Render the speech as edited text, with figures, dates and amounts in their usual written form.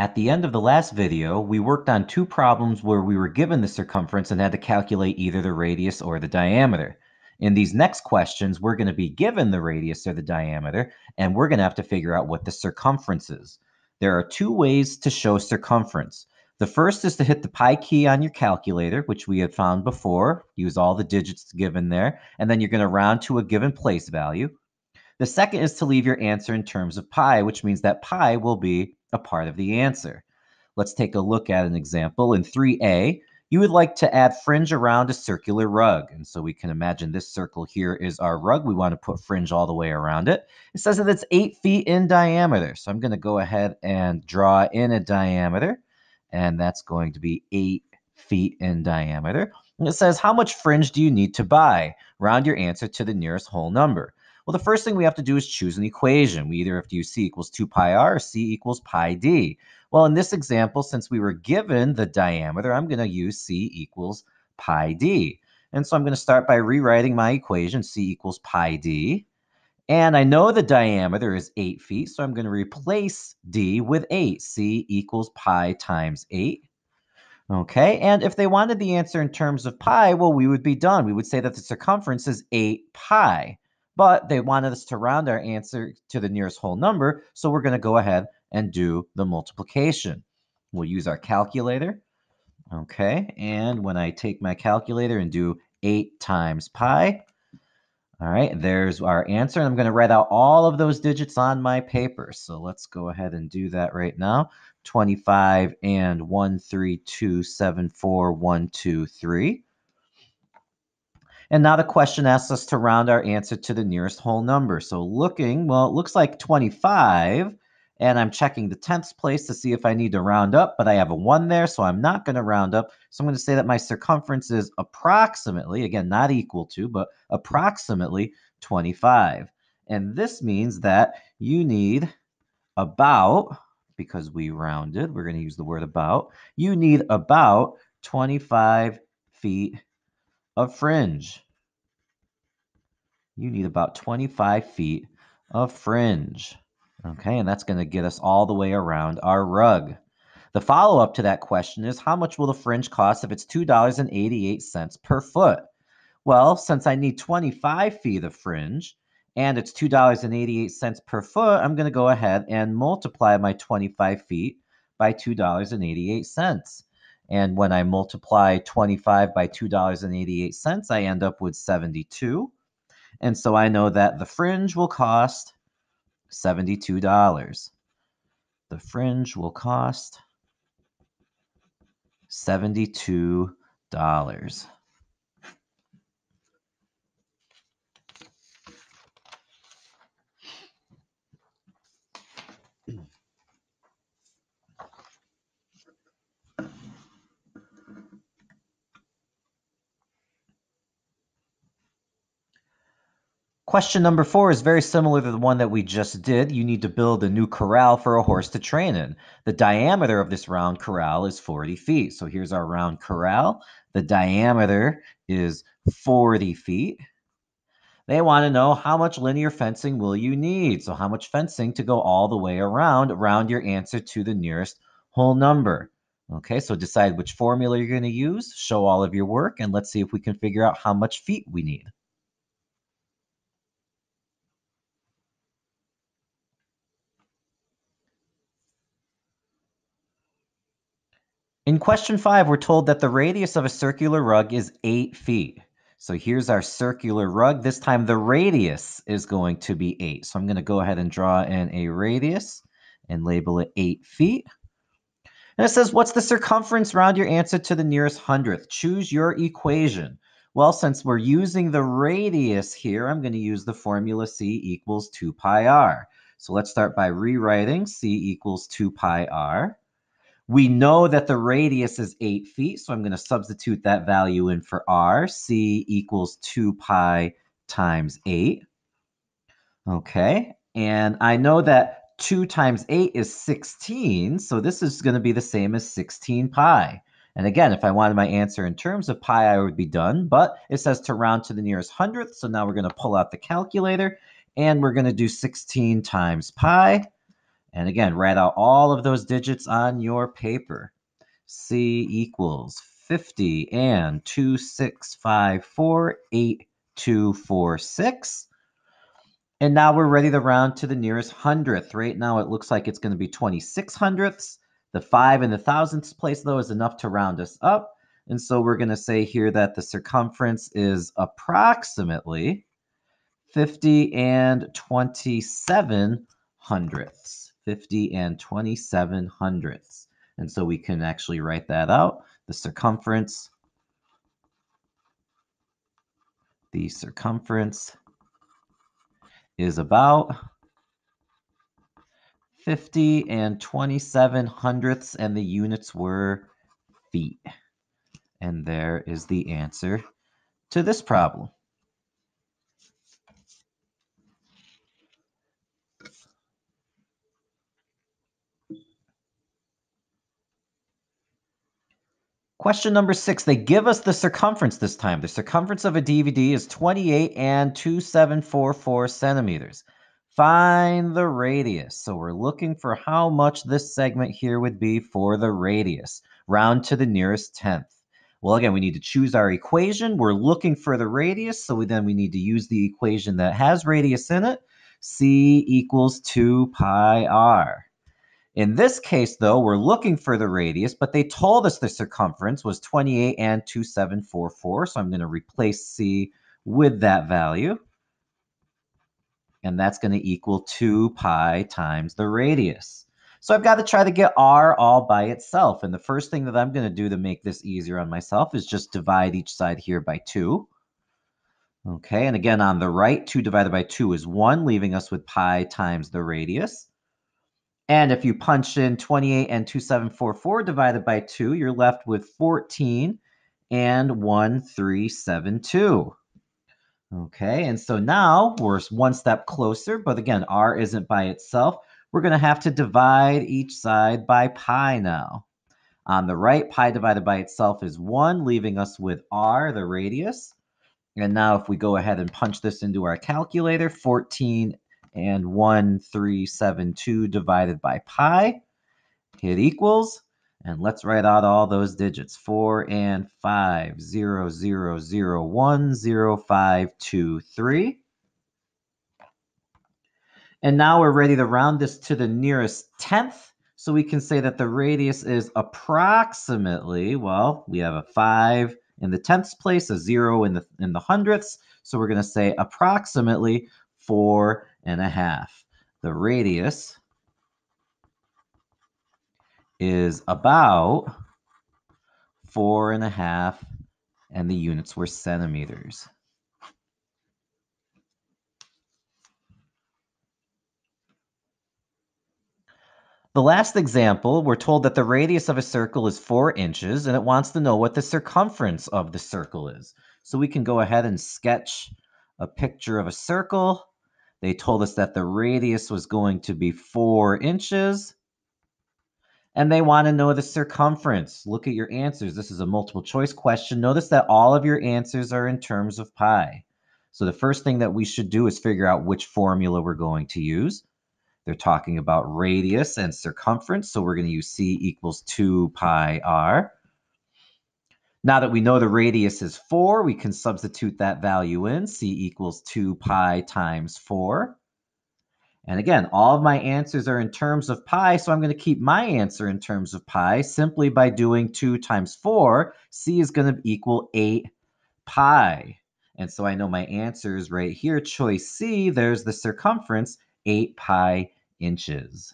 At the end of the last video, we worked on two problems where we were given the circumference and had to calculate either the radius or the diameter. In these next questions, we're going to be given the radius or the diameter, and we're going to have to figure out what the circumference is. There are two ways to show circumference. The first is to hit the pi key on your calculator, which we had found before. Use all the digits given there, and then you're going to round to a given place value. The second is to leave your answer in terms of pi, which means that pi will be a part of the answer. Let's take a look at an example. In 3a, you would like to add fringe around a circular rug. And so we can imagine this circle here is our rug. We want to put fringe all the way around it. It says that it's 8 feet in diameter. So I'm going to go ahead and draw in a diameter. And that's going to be 8 feet in diameter. And it says, how much fringe do you need to buy? Round your answer to the nearest whole number. Well, the first thing we have to do is choose an equation. We either have to use c equals 2 pi r or c equals pi d. Well, in this example, since we were given the diameter, I'm going to use c equals pi d. And so I'm going to start by rewriting my equation, c equals pi d. And I know the diameter is 8 feet, so I'm going to replace d with 8. c equals pi times 8. Okay, and if they wanted the answer in terms of pi, well, we would be done. We would say that the circumference is 8 pi. But they wanted us to round our answer to the nearest whole number, so we're going to go ahead and do the multiplication. We'll use our calculator. Okay, and when I take my calculator and do 8 times pi, all right, there's our answer. And I'm going to write out all of those digits on my paper. So let's go ahead and do that right now. 25 and 13274 123. And now the question asks us to round our answer to the nearest whole number. So looking, well, it looks like 25, and I'm checking the tenths place to see if I need to round up, but I have a 1 there, so I'm not going to round up. So I'm going to say that my circumference is approximately, again, not equal to, but approximately 25. And this means that you need about, because we rounded, we're going to use the word about, you need about 25 feet of fringe. You need about 25 feet of fringe. Okay, and that's going to get us all the way around our rug. The follow-up to that question is, how much will the fringe cost if it's $2.88 per foot? Well, since I need 25 feet of fringe, and it's $2.88 per foot, I'm going to go ahead and multiply my 25 feet by $2.88. And when I multiply 25 by $2.88, I end up with 72. And so I know that the fringe will cost $72. The fringe will cost $72. Question number 4 is very similar to the one that we just did. You need to build a new corral for a horse to train in. The diameter of this round corral is 40 feet. So here's our round corral. The diameter is 40 feet. They want to know how much linear fencing will you need? So how much fencing to go all the way around your answer to the nearest whole number. Okay, so decide which formula you're going to use, show all of your work, and let's see if we can figure out how much feet we need. In question 5, we're told that the radius of a circular rug is 8 feet. So here's our circular rug. This time the radius is going to be 8. So I'm going to go ahead and draw in a radius and label it 8 feet. And it says, what's the circumference? Round your answer to the nearest hundredth. Choose your equation. Well, since we're using the radius here, I'm going to use the formula c equals 2 pi r. So let's start by rewriting c equals 2 pi r. We know that the radius is 8 feet, so I'm going to substitute that value in for r. C equals 2 pi times 8. Okay, and I know that 2 times 8 is 16, so this is going to be the same as 16 pi. And again, if I wanted my answer in terms of pi, I would be done, but it says to round to the nearest hundredth, so now we're going to pull out the calculator, and we're going to do 16 times pi. And again, write out all of those digits on your paper. C equals 50 and 26548246. And now we're ready to round to the nearest hundredth. Right now it looks like it's going to be 26 hundredths. The 5 in the thousandths place, though, is enough to round us up. And so we're going to say here that the circumference is approximately 50 and 27 hundredths. 50 and 27 hundredths. And so we can actually write that out. The circumference is about 50 and 27 hundredths, and the units were feet. And there is the answer to this problem. Question number 6, they give us the circumference this time. The circumference of a DVD is 28 and 2744 centimeters. Find the radius. So we're looking for how much this segment here would be for the radius. Round to the nearest tenth. Well, again, we need to choose our equation. We're looking for the radius, so we need to use the equation that has radius in it. C equals 2 pi r. In this case, though, we're looking for the radius, but they told us the circumference was 28 and 2744, so I'm going to replace C with that value. And that's going to equal 2 pi times the radius. So I've got to try to get r all by itself. And the first thing that I'm going to do to make this easier on myself is just divide each side here by 2. Okay, and again, on the right, 2 divided by 2 is 1, leaving us with pi times the radius. And if you punch in 28 and 2744 divided by 2, you're left with 14 and 1372. Okay, and so now we're one step closer, but again, r isn't by itself. We're going to have to divide each side by pi now. On the right, pi divided by itself is 1, leaving us with r, the radius. And now if we go ahead and punch this into our calculator, 14 and 1372 divided by pi, hit equals, and let's write out all those digits. 4 and 5, 0, 0, 0, 1, 0, 5, 2, 3. And now we're ready to round this to the nearest tenth. So we can say that the radius is approximately, well, we have a 5 in the tenths place, a 0 in the hundredths. So we're going to say approximately 4.5. The radius is about 4.5, and the units were centimeters. The last example, we're told that the radius of a circle is 4 inches, and it wants to know what the circumference of the circle is. So we can go ahead and sketch a picture of a circle. They told us that the radius was going to be 4 inches. And they want to know the circumference. Look at your answers. This is a multiple choice question. Notice that all of your answers are in terms of pi. So the first thing that we should do is figure out which formula we're going to use. They're talking about radius and circumference, so we're going to use C equals 2 pi r. Now that we know the radius is 4, we can substitute that value in. C equals 2 pi times 4. And again, all of my answers are in terms of pi, so I'm going to keep my answer in terms of pi simply by doing 2 times 4. C is going to equal 8 pi. And so I know my answer is right here, choice C. There's the circumference, 8 pi inches.